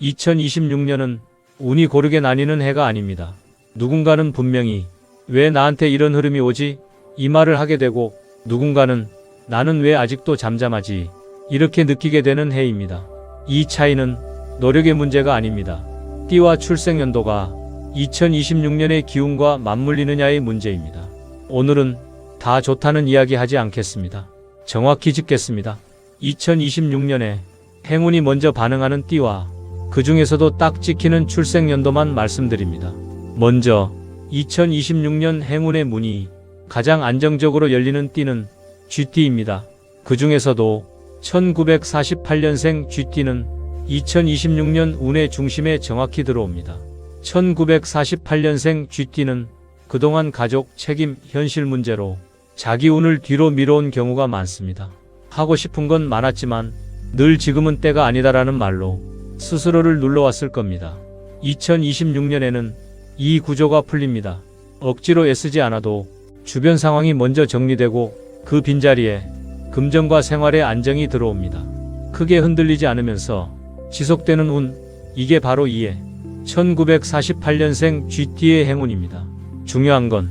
2026년은 운이 고르게 나뉘는 해가 아닙니다. 누군가는 분명히 왜 나한테 이런 흐름이 오지? 이 말을 하게 되고, 누군가는 나는 왜 아직도 잠잠하지? 이렇게 느끼게 되는 해입니다. 이 차이는 노력의 문제가 아닙니다. 띠와 출생연도가 2026년의 기운과 맞물리느냐의 문제입니다. 오늘은 다 좋다는 이야기 하지 않겠습니다. 정확히 짚겠습니다. 2026년에 행운이 먼저 반응하는 띠와 그 중에서도 딱 찍히는 출생연도만 말씀드립니다. 먼저 2026년 행운의 문이 가장 안정적으로 열리는 띠는 쥐띠입니다. 그 중에서도 1948년생 쥐띠는 2026년 운의 중심에 정확히 들어옵니다. 1948년생 쥐띠는 그동안 가족, 책임, 현실 문제로 자기 운을 뒤로 미뤄온 경우가 많습니다. 하고 싶은 건 많았지만 늘 지금은 때가 아니다라는 말로 스스로를 눌러왔을 겁니다. 2026년에는 이 구조가 풀립니다. 억지로 애쓰지 않아도 주변 상황이 먼저 정리되고 그 빈자리에 금전과 생활의 안정이 들어옵니다. 크게 흔들리지 않으면서 지속되는 운, 이게 바로 이해 1948년생 쥐띠의 행운입니다. 중요한 건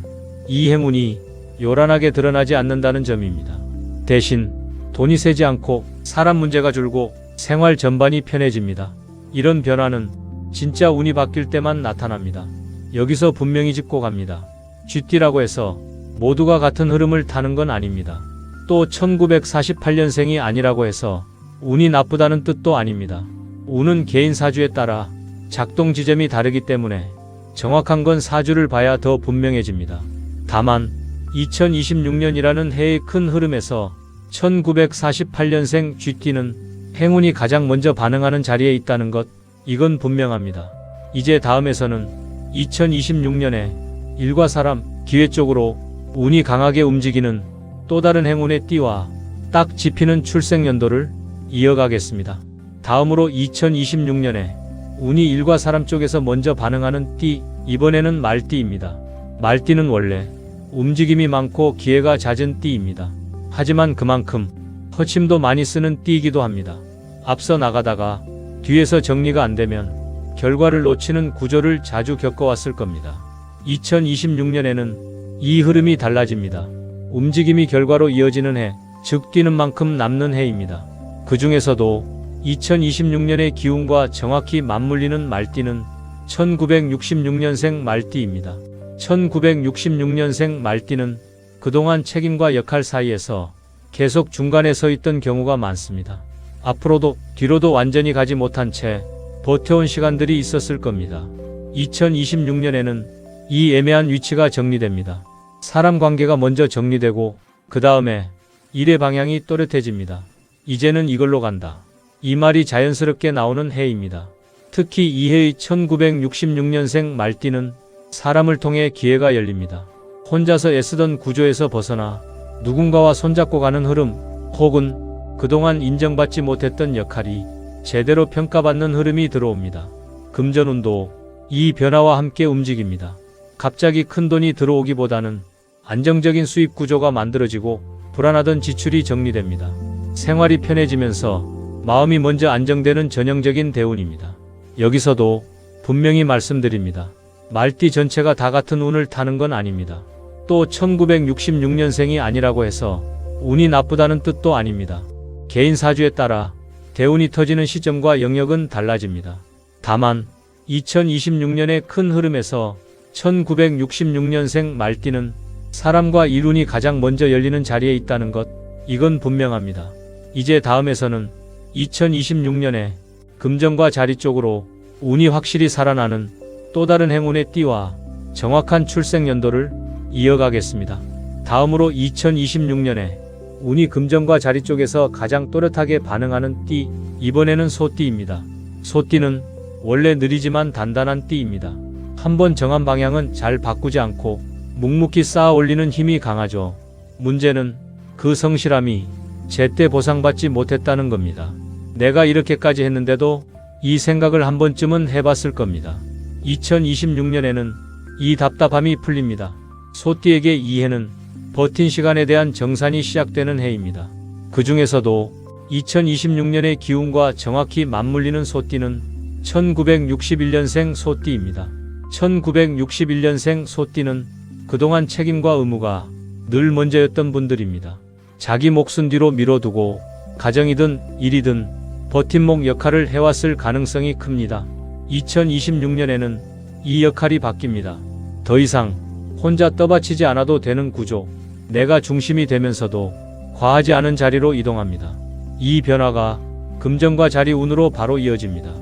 이 행운이 요란하게 드러나지 않는다는 점입니다. 대신 돈이 새지 않고 사람 문제가 줄고 생활 전반이 편해집니다. 이런 변화는 진짜 운이 바뀔 때만 나타납니다. 여기서 분명히 짚고 갑니다. 쥐띠라고 해서 모두가 같은 흐름을 타는 건 아닙니다. 또 1948년생이 아니라고 해서 운이 나쁘다는 뜻도 아닙니다. 운은 개인 사주에 따라 작동 지점이 다르기 때문에 정확한 건 사주를 봐야 더 분명해집니다. 다만 2026년이라는 해의 큰 흐름에서 1948년생 쥐띠는 행운이 가장 먼저 반응하는 자리에 있다는 것, 이건 분명합니다. 이제 다음에서는 2026년에 일과 사람, 기회 쪽으로 운이 강하게 움직이는 또 다른 행운의 띠와 딱 짚히는 출생연도를 이어가겠습니다. 다음으로 2026년에 운이 일과 사람 쪽에서 먼저 반응하는 띠, 이번에는 말띠입니다. 말띠는 원래 움직임이 많고 기회가 잦은 띠입니다. 하지만 그만큼 허심도 많이 쓰는 띠이기도 합니다. 앞서 나가다가 뒤에서 정리가 안 되면 결과를 놓치는 구조를 자주 겪어왔을 겁니다. 2026년에는 이 흐름이 달라집니다. 움직임이 결과로 이어지는 해, 즉 뛰는 만큼 남는 해입니다. 그 중에서도 2026년의 기운과 정확히 맞물리는 말띠는 1966년생 말띠입니다. 1966년생 말띠는 그동안 책임과 역할 사이에서 계속 중간에 서 있던 경우가 많습니다. 앞으로도 뒤로도 완전히 가지 못한 채 버텨온 시간들이 있었을 겁니다. 2026년에는 이 애매한 위치가 정리됩니다. 사람 관계가 먼저 정리되고 그 다음에 일의 방향이 또렷해집니다. 이제는 이걸로 간다. 이 말이 자연스럽게 나오는 해입니다. 특히 이 해의 1966년생 말띠는 사람을 통해 기회가 열립니다. 혼자서 애쓰던 구조에서 벗어나 누군가와 손잡고 가는 흐름, 혹은 그동안 인정받지 못했던 역할이 제대로 평가받는 흐름이 들어옵니다. 금전운도 이 변화와 함께 움직입니다. 갑자기 큰 돈이 들어오기보다는 안정적인 수입 구조가 만들어지고 불안하던 지출이 정리됩니다. 생활이 편해지면서 마음이 먼저 안정되는 전형적인 대운입니다. 여기서도 분명히 말씀드립니다. 말띠 전체가 다 같은 운을 타는 건 아닙니다. 또 1966년생이 아니라고 해서 운이 나쁘다는 뜻도 아닙니다. 개인 사주에 따라 대운이 터지는 시점과 영역은 달라집니다. 다만 2026년의 큰 흐름에서 1966년생 말띠는 사람과 일운이 가장 먼저 열리는 자리에 있다는 것, 이건 분명합니다. 이제 다음에서는 2026년에 금전과 자리 쪽으로 운이 확실히 살아나는 또 다른 행운의 띠와 정확한 출생연도를 이어가겠습니다. 다음으로 2026년에 운이 금전과 자리 쪽에서 가장 또렷하게 반응하는 띠, 이번에는 소띠입니다. 소띠는 원래 느리지만 단단한 띠입니다. 한번 정한 방향은 잘 바꾸지 않고 묵묵히 쌓아 올리는 힘이 강하죠. 문제는 그 성실함이 제때 보상받지 못했다는 겁니다. 내가 이렇게까지 했는데도 이 생각을 한 번쯤은 해봤을 겁니다. 2026년에는 이 답답함이 풀립니다. 소띠에게 이 해는 버틴 시간에 대한 정산이 시작되는 해입니다. 그 중에서도 2026년의 기운과 정확히 맞물리는 소띠는 1961년생 소띠입니다. 1961년생 소띠는 그동안 책임과 의무가 늘 먼저였던 분들입니다. 자기 몫은 뒤로 미뤄두고 가정이든 일이든 버팀목 역할을 해왔을 가능성이 큽니다. 2026년에는 이 역할이 바뀝니다. 더 이상 혼자 떠받치지 않아도 되는 구조, 내가 중심이 되면서도 과하지 않은 자리로 이동합니다. 이 변화가 금전과 자리 운으로 바로 이어집니다.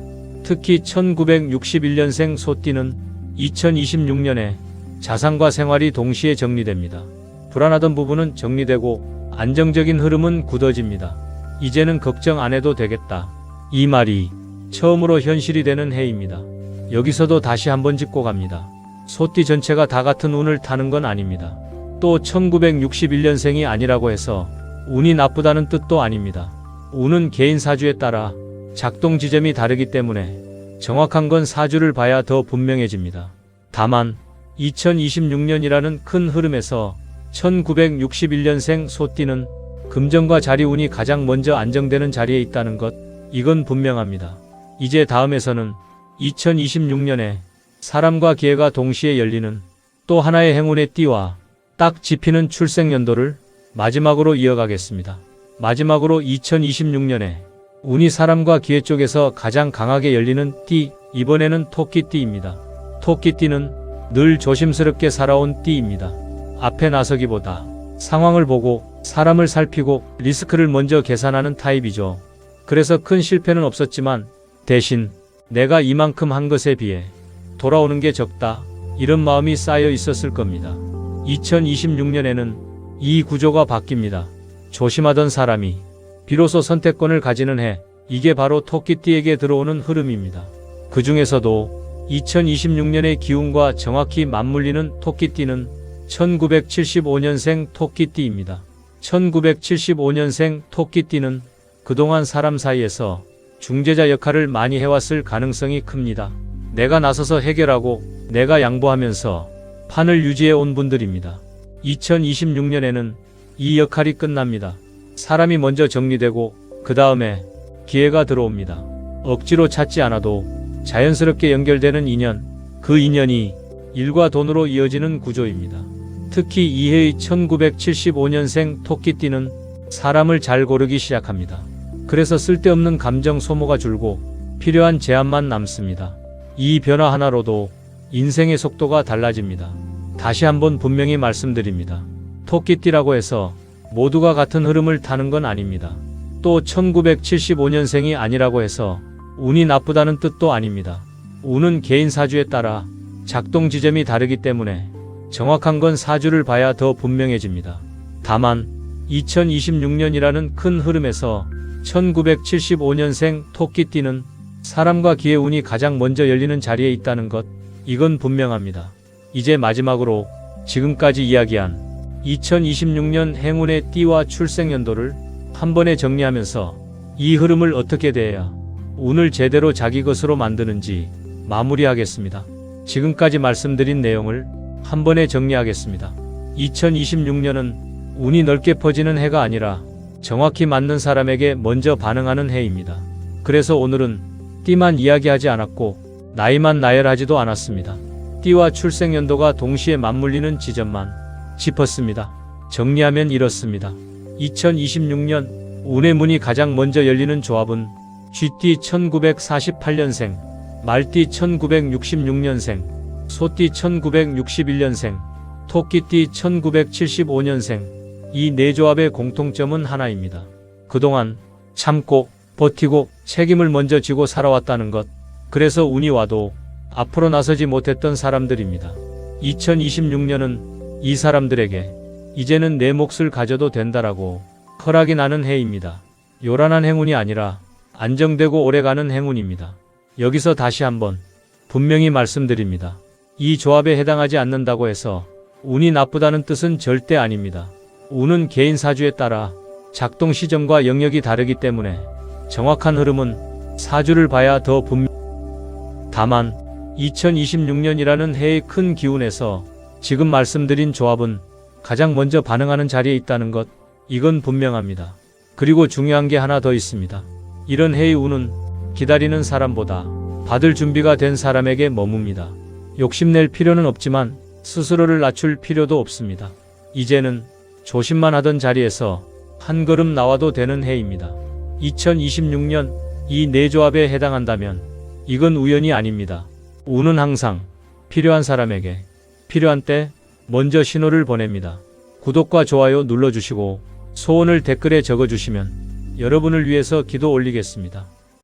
특히 1961년생 소띠는 2026년에 자산과 생활이 동시에 정리됩니다. 불안하던 부분은 정리되고 안정적인 흐름은 굳어집니다. 이제는 걱정 안 해도 되겠다. 이 말이 처음으로 현실이 되는 해입니다. 여기서도 다시 한번 짚고 갑니다. 소띠 전체가 다 같은 운을 타는 건 아닙니다. 또 1961년생이 아니라고 해서 운이 나쁘다는 뜻도 아닙니다. 운은 개인 사주에 따라 작동 지점이 다르기 때문에 정확한 건 사주를 봐야 더 분명해집니다. 다만 2026년이라는 큰 흐름에서 1961년생 소띠는 금전과 자리 운이 가장 먼저 안정되는 자리에 있다는 것, 이건 분명합니다. 이제 다음에서는 2026년에 사람과 기회가 동시에 열리는 또 하나의 행운의 띠와 딱 짚히는 출생연도를 마지막으로 이어가겠습니다. 마지막으로 2026년에 운이 사람과 기회 쪽에서 가장 강하게 열리는 띠, 이번에는 토끼띠입니다. 토끼띠는 늘 조심스럽게 살아온 띠입니다. 앞에 나서기보다 상황을 보고 사람을 살피고 리스크를 먼저 계산하는 타입이죠. 그래서 큰 실패는 없었지만 대신 내가 이만큼 한 것에 비해 돌아오는 게 적다, 이런 마음이 쌓여 있었을 겁니다. 2026년에는 이 구조가 바뀝니다. 조심하던 사람이 비로소 선택권을 가지는 해, 이게 바로 토끼띠에게 들어오는 흐름입니다. 그 중에서도 2026년의 기운과 정확히 맞물리는 토끼띠는 1975년생 토끼띠입니다. 1975년생 토끼띠는 그동안 사람 사이에서 중재자 역할을 많이 해왔을 가능성이 큽니다. 내가 나서서 해결하고 내가 양보하면서 판을 유지해 온 분들입니다. 2026년에는 이 역할이 끝납니다. 사람이 먼저 정리되고 그 다음에 기회가 들어옵니다. 억지로 찾지 않아도 자연스럽게 연결되는 인연, 그 인연이 일과 돈으로 이어지는 구조입니다. 특히 이해의 1975년생 토끼띠는 사람을 잘 고르기 시작합니다. 그래서 쓸데없는 감정 소모가 줄고 필요한 제한만 남습니다. 이 변화 하나로도 인생의 속도가 달라집니다. 다시 한번 분명히 말씀드립니다. 토끼띠라고 해서 모두가 같은 흐름을 타는 건 아닙니다. 또 1975년생이 아니라고 해서 운이 나쁘다는 뜻도 아닙니다. 운은 개인 사주에 따라 작동 지점이 다르기 때문에 정확한 건 사주를 봐야 더 분명해집니다. 다만 2026년이라는 큰 흐름에서 1975년생 토끼띠는 사람과 기회 운이 가장 먼저 열리는 자리에 있다는 것, 이건 분명합니다. 이제 마지막으로 지금까지 이야기한 2026년 행운의 띠와 출생연도를 한 번에 정리하면서 이 흐름을 어떻게 대해야 운을 제대로 자기 것으로 만드는지 마무리하겠습니다. 지금까지 말씀드린 내용을 한 번에 정리하겠습니다. 2026년은 운이 넓게 퍼지는 해가 아니라 정확히 맞는 사람에게 먼저 반응하는 해입니다. 그래서 오늘은 띠만 이야기하지 않았고 나이만 나열하지도 않았습니다. 띠와 출생연도가 동시에 맞물리는 지점만 짚었습니다. 정리하면 이렇습니다. 2026년 운의 문이 가장 먼저 열리는 조합은 쥐띠 1948년생, 말띠 1966년생, 소띠 1961년생, 토끼띠 1975년생, 이 네 조합의 공통점은 하나입니다. 그동안 참고 버티고 책임을 먼저 지고 살아왔다는 것, 그래서 운이 와도 앞으로 나서지 못했던 사람들입니다. 2026년은 이 사람들에게 이제는 내 몫을 가져도 된다라고 허락이 나는 해입니다. 요란한 행운이 아니라 안정되고 오래가는 행운입니다. 여기서 다시 한번 분명히 말씀드립니다. 이 조합에 해당하지 않는다고 해서 운이 나쁘다는 뜻은 절대 아닙니다. 운은 개인 사주에 따라 작동 시점과 영역이 다르기 때문에 정확한 흐름은 사주를 봐야 더 다만 2026년이라는 해의 큰 기운에서 지금 말씀드린 조합은 가장 먼저 반응하는 자리에 있다는 것, 이건 분명합니다. 그리고 중요한 게 하나 더 있습니다. 이런 해의 운은 기다리는 사람보다 받을 준비가 된 사람에게 머뭅니다. 욕심낼 필요는 없지만 스스로를 낮출 필요도 없습니다. 이제는 조심만 하던 자리에서 한 걸음 나와도 되는 해입니다. 2026년 이 네 조합에 해당한다면 이건 우연이 아닙니다. 운은 항상 필요한 사람에게 필요한 때 먼저 신호를 보냅니다. 구독과 좋아요 눌러주시고 소원을 댓글에 적어주시면 여러분을 위해서 기도 올리겠습니다.